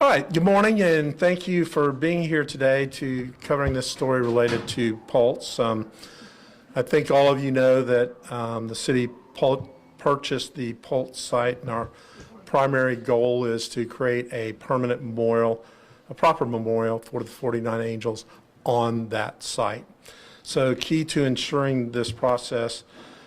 All right, good morning, and thank you for being here today to covering this story related to Pulse. I think all of you know that the city purchased the Pulse site, and our primary goal is to create a permanent memorial, a proper memorial for the 49 Angels on that site. So key to ensuring this process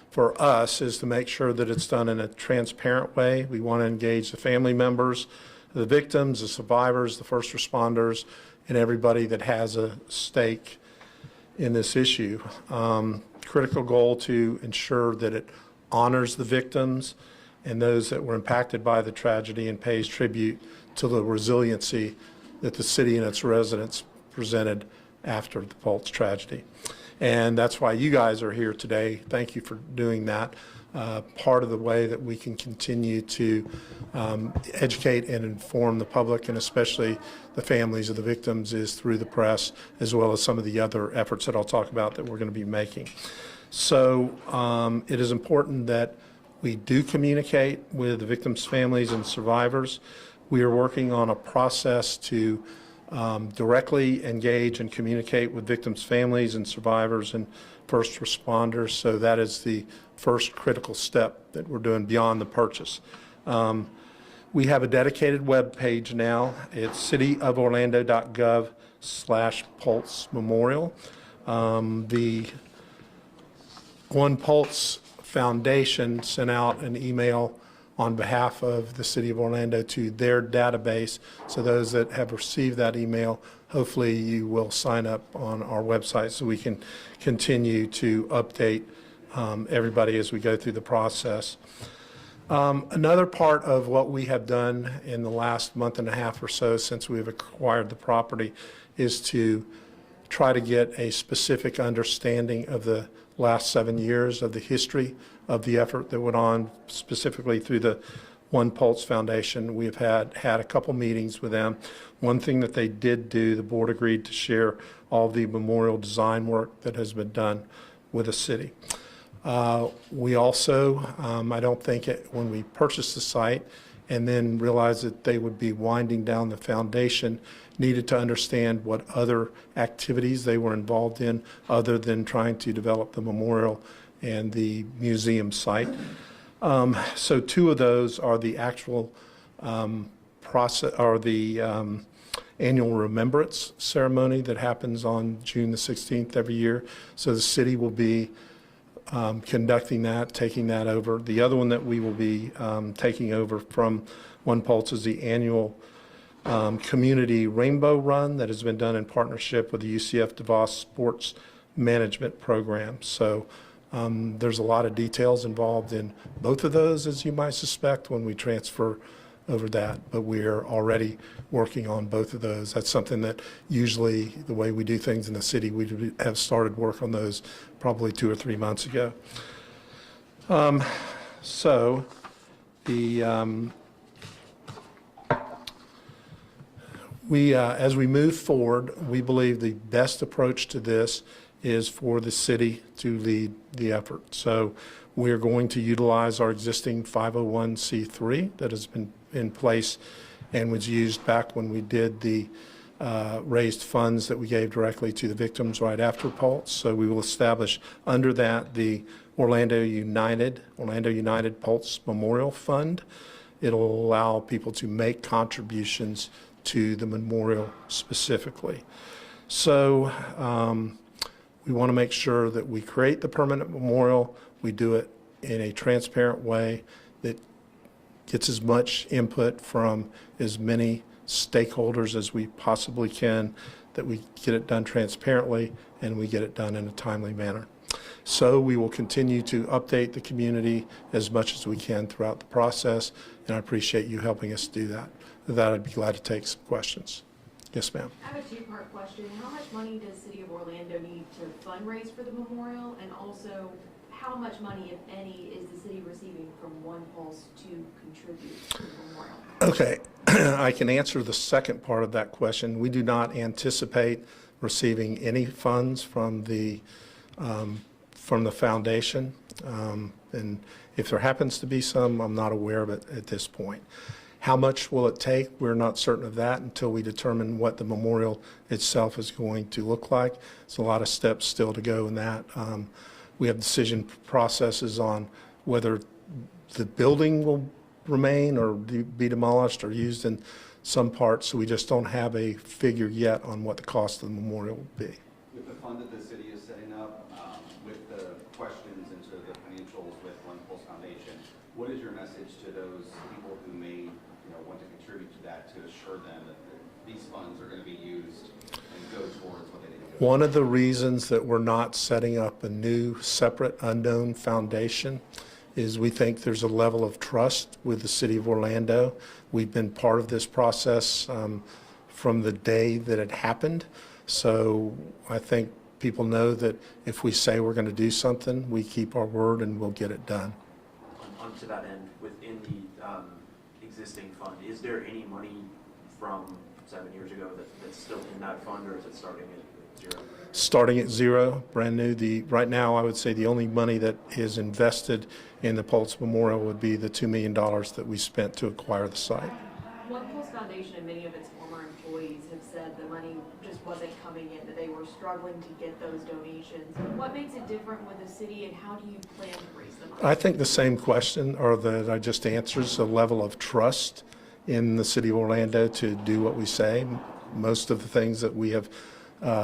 for us is to make sure that it's done in a transparent way. We want to engage the family members, the victims, the survivors, the first responders, and everybody that has a stake in this issue. Critical goal to ensure that it honors the victims and those that were impacted by the tragedy and pays tribute to the resiliency that the city and its residents presented after the Pulse tragedy. And that's why you guys are here today. Thank you for doing that. Part of the way that we can continue to educate and inform the public, and especially the families of the victims, is through the press, as well as some of the other efforts that I'll talk about that we're going to be making. So it is important that we do communicate with the victims' families and survivors. We are working on a process to directly engage and communicate with victims' families and survivors and first responders. So that is the first critical step that we're doing beyond the purchase. We have a dedicated web page now. It's cityoforlando.gov/Pulse Memorial. The One Pulse Foundation sent out an email on behalf of the City of Orlando to their database. So those that have received that email, hopefully you will sign up on our website so we can continue to update everybody as we go through the process. Another part of what we have done in the last month and a half or so since we've acquired the property is to try to get a specific understanding of the last 7 years of the history of the effort that went on specifically through the One Pulse Foundation. We have had a couple meetings with them. One thing that they did do, the board agreed to share all the memorial design work that has been done with the city. We also, I don't think when we purchased the site and then realized that they would be winding down the foundation, needed to understand what other activities they were involved in other than trying to develop the memorial and the museum site. So two of those are the actual process, or the annual remembrance ceremony that happens on June the 16th every year. So the city will be conducting that, taking that over. The other one that we will be taking over from One Pulse is the annual community rainbow run that has been done in partnership with the UCF DeVos Sports Management Program. So there's a lot of details involved in both of those, as you might suspect, when we transfer over that, but we're already working on both of those. That's something that usually the way we do things in the city, we have started work on those probably 2 or 3 months ago. So the as we move forward, we believe the best approach to this is for the city to lead the effort. So we're going to utilize our existing 501c3 that has been in place and was used back when we did the raised funds that we gave directly to the victims right after Pulse. So we will establish under that the Orlando United Pulse Memorial Fund. It'll allow people to make contributions to the memorial specifically. So we want to make sure that we create the permanent memorial. We do it in a transparent way that gets as much input from as many stakeholders as we possibly can, that we get it done transparently and we get it done in a timely manner. So we will continue to update the community as much as we can throughout the process, and I appreciate you helping us do that. With that, I'd be glad to take some questions. Yes, ma'am. I have a two-part question. How much money does City of Orlando need to fundraise for the memorial? And also, how much money, if any, is the city receiving from One Pulse to contribute to the memorial? Okay, I can answer the second part of that question. We do not anticipate receiving any funds from the foundation. And if there happens to be some, I'm not aware of it at this point. How much will it take? We're not certain of that until we determine what the memorial itself is going to look like. It's a lot of steps still to go in that. We have decision processes on whether the building will remain or be demolished or used in some parts, so we just don't have a figure yet on what the cost of the memorial will be. With the fund that the city is setting up, with the questions into the financials with One Pulse Foundation, what is your message to those people who may want to contribute to that to assure them that these funds are going to be used and go towards what they need to go? One of the reasons that we're not setting up a new separate unknown foundation is we think there's a level of trust with the City of Orlando. We've been part of this process from the day that it happened. So I think people know that if we say we're going to do something, we keep our word and we'll get it done. On to that end, within the existing fund, is there any money from 7 years ago that's still in that fund, or is it starting at zero? Starting at zero, brand new. Right now, I would say the only money that is invested in the Pulse Memorial would be the $2 million that we spent to acquire the site. One Pulse Foundation and many of its former employees have said the money just wasn't coming in, that they were struggling to get those donations. What makes it different with the city, and how do you plan to raise the money? I think the same question, or that I just answered, is a level of trust in the City of Orlando to do what we say. Most of the things that we have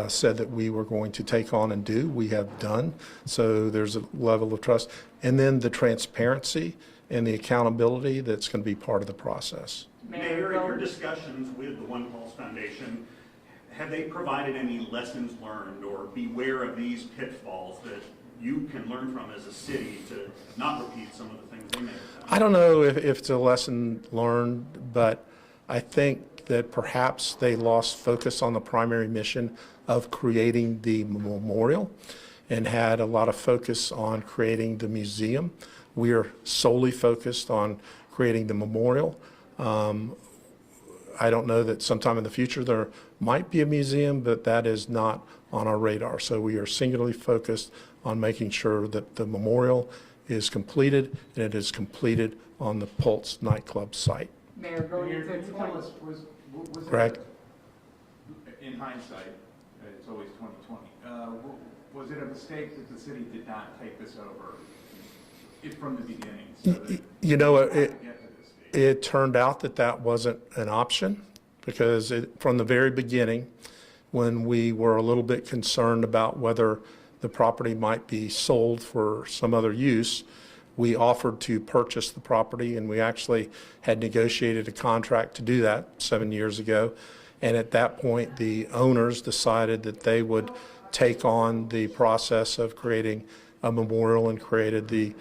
said that we were going to take on and do, we have done. So there's a level of trust. And then the transparency and the accountability that's going to be part of the process. Mayor, in your discussions with the One Pulse Foundation, have they provided any lessons learned or beware of these pitfalls that you can learn from as a city to not repeat some of the things they may have done? I don't know if it's a lesson learned, but I think that perhaps they lost focus on the primary mission of creating the memorial and had a lot of focus on creating the museum. We are solely focused on creating the memorial. I don't know that sometime in the future there might be a museum, but that is not on our radar. So we are singularly focused on making sure that the memorial is completed, and it is completed on the Pulse nightclub site. Mayor, going Mayor, into can you tell 20, us, was Greg? in hindsight, it's always 2020, was it a mistake that the city did not take this over from the beginning? So that You know, had to get to this stage? it turned out that that wasn't an option, because from the very beginning, when we were a little bit concerned about whether the property might be sold for some other use, we offered to purchase the property, and we actually had negotiated a contract to do that 7 years ago. And at that point, the owners decided that they would take on the process of creating a memorial and created the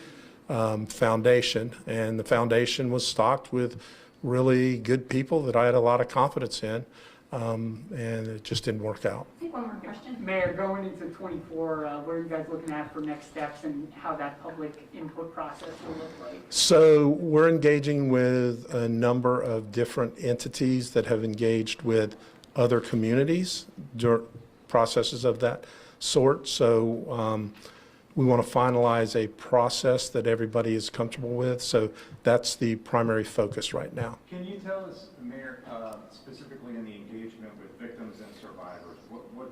foundation. And the foundation was stocked with really good people that I had a lot of confidence in, and it just didn't work out. I think one more question. Mayor, going into 24, what are you guys looking at for next steps and how that public input process will look like? So we're engaging with a number of different entities that have engaged with other communities during processes of that sort. So we want to finalize a process that everybody is comfortable with. So that's the primary focus right now. Can you tell us, Mayor, specifically in the engagement with victims and survivors, what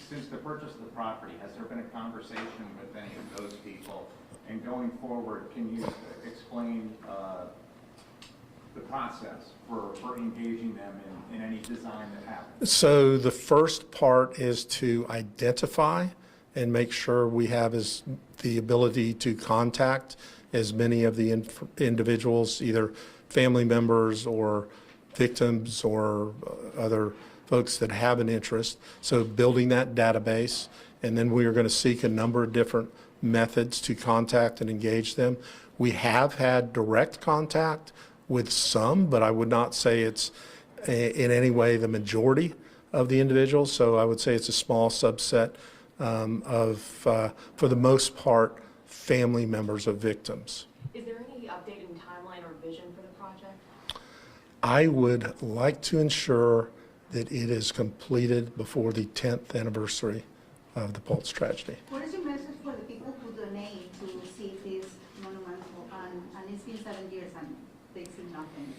since the purchase of the property, has there been a conversation with any of those people? And going forward, can you explain the process for engaging them in any design that happens? So the first part is to identify and make sure we have the ability to contact as many of the individuals, either family members or victims or other folks that have an interest. So building that database, and then we are going to seek a number of different methods to contact and engage them. We have had direct contact with some, but I would not say it's in any way the majority of the individuals. So I would say it's a small subset for the most part, family members of victims. Is there any updated timeline or vision for the project? I would like to ensure that it is completed before the 10th anniversary of the Pulse tragedy. What is your message for the people who donate to see this monumental, and it's been 7 years and they see nothing?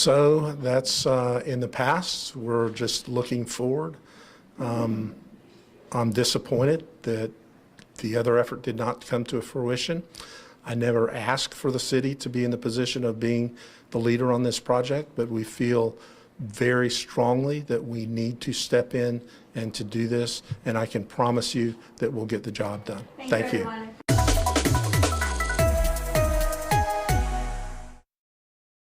So that's in the past. We're just looking forward. I'm disappointed that the other effort did not come to fruition. I never asked for the city to be in the position of being the leader on this project, but we feel very strongly that we need to step in and to do this, and I can promise you that we'll get the job done. Thank you. everyone.